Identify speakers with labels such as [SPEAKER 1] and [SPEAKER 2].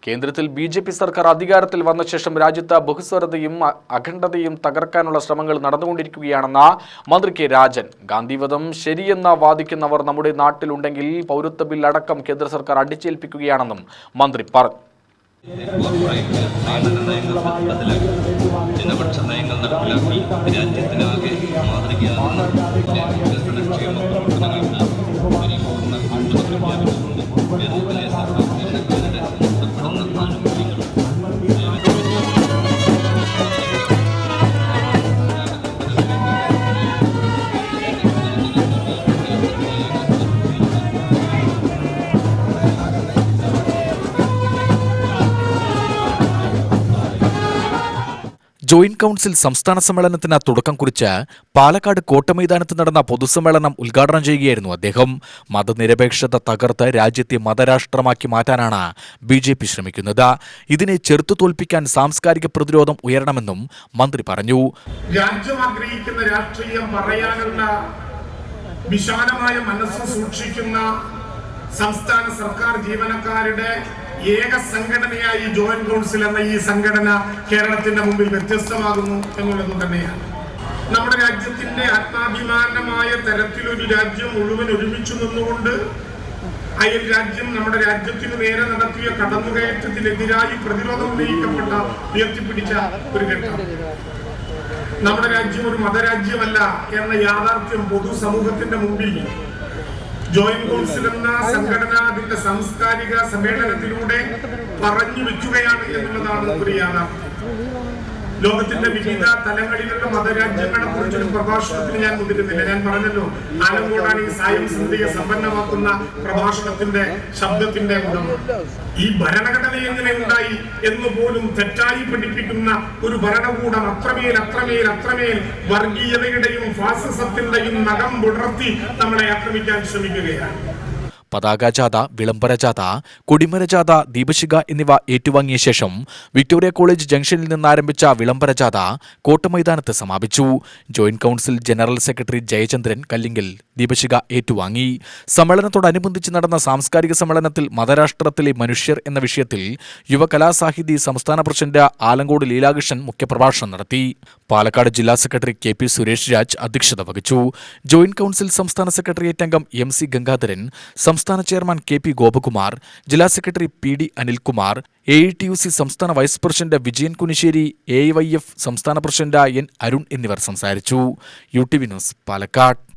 [SPEAKER 1] കേന്ദ്രത്തിൽ ബി.ജെ.പി. സർക്കാർ അധികാരത്തിൽ വന്ന ശേഷം രാജ്യത്ത് ബഹുസ്വരതയും അഖണ്ഡതയും തകർക്കാനുള്ള ശ്രമങ്ങൾ നടന്നുകൊണ്ടിരിക്കുകയാണെന്ന് മന്ത്രി കെ രാജൻ. ഗാന്ധിവധം ശരിയെന്ന് വാദിക്കുന്നവർ നമ്മുടെ നാട്ടിലുണ്ടെങ്കിൽ പൗരത്വ ബിൽ അടക്കം കേന്ദ്ര സർക്കാർ അടിച്ചേൽപ്പിക്കുകയാണെന്നും മന്ത്രി പറഞ്ഞു.
[SPEAKER 2] ജനപക്ഷ നയങ്ങൾ നടപ്പിലാക്കി രാജ്യത്തിനാകെ മാതൃകയാകുന്ന വികസനക്ഷേമ പ്രവർത്തനങ്ങൾക്ക് പരിപൂർണ്ണ പ്രഖ്യാപിച്ചുകൊണ്ട് കേരളത്തിലെ സർക്കാർ ജീവനക്കാരുടെ ഉൾപ്പെടുന്ന ആനുകൂല്യങ്ങളും
[SPEAKER 3] ജോയിന്റ് കൗൺസിൽ സംസ്ഥാന സമ്മേളനത്തിന് തുടക്കം കുറിച്ച് പാലക്കാട് കോട്ടമൈതാനത്ത് നടന്ന പൊതുസമ്മേളനം ഉദ്ഘാടനം ചെയ്യുകയായിരുന്നു അദ്ദേഹം. മതനിരപേക്ഷത തകർത്ത് രാജ്യത്തെ മതരാഷ്ട്രമാക്കി മാറ്റാനാണ് ബി.ജെ.പി. ശ്രമിക്കുന്നത്. ഇതിനെ ചെറുത്തു തോൽപ്പിക്കാൻ സാംസ്കാരിക പ്രതിരോധം ഉയരണമെന്നും മന്ത്രി പറഞ്ഞു.
[SPEAKER 4] രാജ്യം ആഗ്രഹിക്കുന്ന രാഷ്ട്രീയം പറയാനുള്ള വിശാലമായ മനസ്സ് സൂക്ഷിക്കുന്ന സംസ്ഥാന സർക്കാർ ജീവനക്കാരുടെ ഏക സംഘടനയായി ജോയിന്റ് കൗൺസിൽ എന്ന ഈ സംഘടന കേരളത്തിന്റെ മുമ്പിൽ വ്യത്യസ്തമാകുന്നു എന്നുള്ളത് തന്നെയാണ്. നമ്മുടെ രാജ്യത്തിന്റെ ആത്മാഭിമാനമായ തരത്തിലൊരു രാജ്യം മുഴുവൻ ഒരുമിച്ചു നിന്നുകൊണ്ട് അയൽ രാജ്യം നമ്മുടെ രാജ്യത്തിന് നേരെ നടത്തിയ കടന്നുകയറ്റത്തിനെതിരായി പ്രതിരോധം ഉയർത്തിപ്പിടിച്ച ഒരു ഘട്ടം. നമ്മുടെ രാജ്യം ഒരു മതരാജ്യമല്ല എന്ന യാഥാർത്ഥ്യം പൊതുസമൂഹത്തിന്റെ മുമ്പിൽ ജോയിന്റ് കൗൺസിൽ എന്ന സംഘടന അതിന്റെ സാംസ്കാരിക സമ്മേളനത്തിലൂടെ പറഞ്ഞു വെക്കുകയാണ് എന്നുള്ളതാണ് ഒരു യാഥാർത്ഥ്യം. ലോകത്തിന്റെ വിവിധ തലങ്ങളിലുള്ള മതരാജ്യങ്ങളെ കുറിച്ചൊരു പ്രഭാഷണത്തിന് ഞാൻ മുതിരുന്നില്ല. ഞാൻ പറഞ്ഞല്ലോ, ആലങ്കോടാണ് ഈ സായം സന്ധ്യയെ സമ്പന്നമാക്കുന്ന പ്രഭാഷണത്തിന്റെ ശബ്ദത്തിന്റെ ഉടമ. ഈ ഭരണഘടന എങ്ങനെ ഉണ്ടായി എന്ന് പോലും തെറ്റായി പഠിപ്പിക്കുന്ന ഒരു ഭരണകൂടം അത്രമേൽ വർഗീയതയുടെയും ഫാസിസത്തിന്റെയും നഖം പുലർത്തി നമ്മളെ ആക്രമിക്കാൻ ശ്രമിക്കുകയാണ്.
[SPEAKER 3] പതാകജാഥ, വിളംബരജാഥ, കൊടിമരജാഥ, ദീപശിഖ എന്നിവ ഏറ്റുവാങ്ങിയ ശേഷം വിക്ടോറിയ കോളേജ് ജംഗ്ഷനിൽ നിന്നാരംഭിച്ച വിളംബരജാഥ കോട്ടമൈതാനത്ത് സമാപിച്ചു. Joint council general secretary Jayachandran Kallingal ദീപശിഖ ഏറ്റുവാങ്ങി. സമ്മേളനത്തോടനുബന്ധിച്ച് നടന്ന സാംസ്കാരിക സമ്മേളനത്തിൽ മതരാഷ്ട്രത്തിലെ മനുഷ്യർ എന്ന വിഷയത്തിൽ യുവകലാസാഹിതി സംസ്ഥാന പ്രസിഡന്റ് ആലങ്കോട് ലീലാകൃഷ്ണൻ മുഖ്യപ്രഭാഷണം നടത്തി. പാലക്കാട് ജില്ലാ secretary K P Suresh Raj അധ്യക്ഷത വഹിച്ചു. ജോയിന്റ് കൗൺസിൽ സംസ്ഥാന സെക്രട്ടേറിയറ്റ് അംഗം എം സി ഗംഗാധരൻ, സംസ്ഥാന ചെയർമാൻ കെ പി ഗോപകുമാർ, ജില്ലാ secretary P D Anilkumar, AITUC സംസ്ഥാന vice president Vijayan Kunissery, AIYF സംസ്ഥാന പ്രസിഡന്റ് എൻ അരുൺ എന്നിവർ സംസാരിച്ചു. UTV news, Palakkad.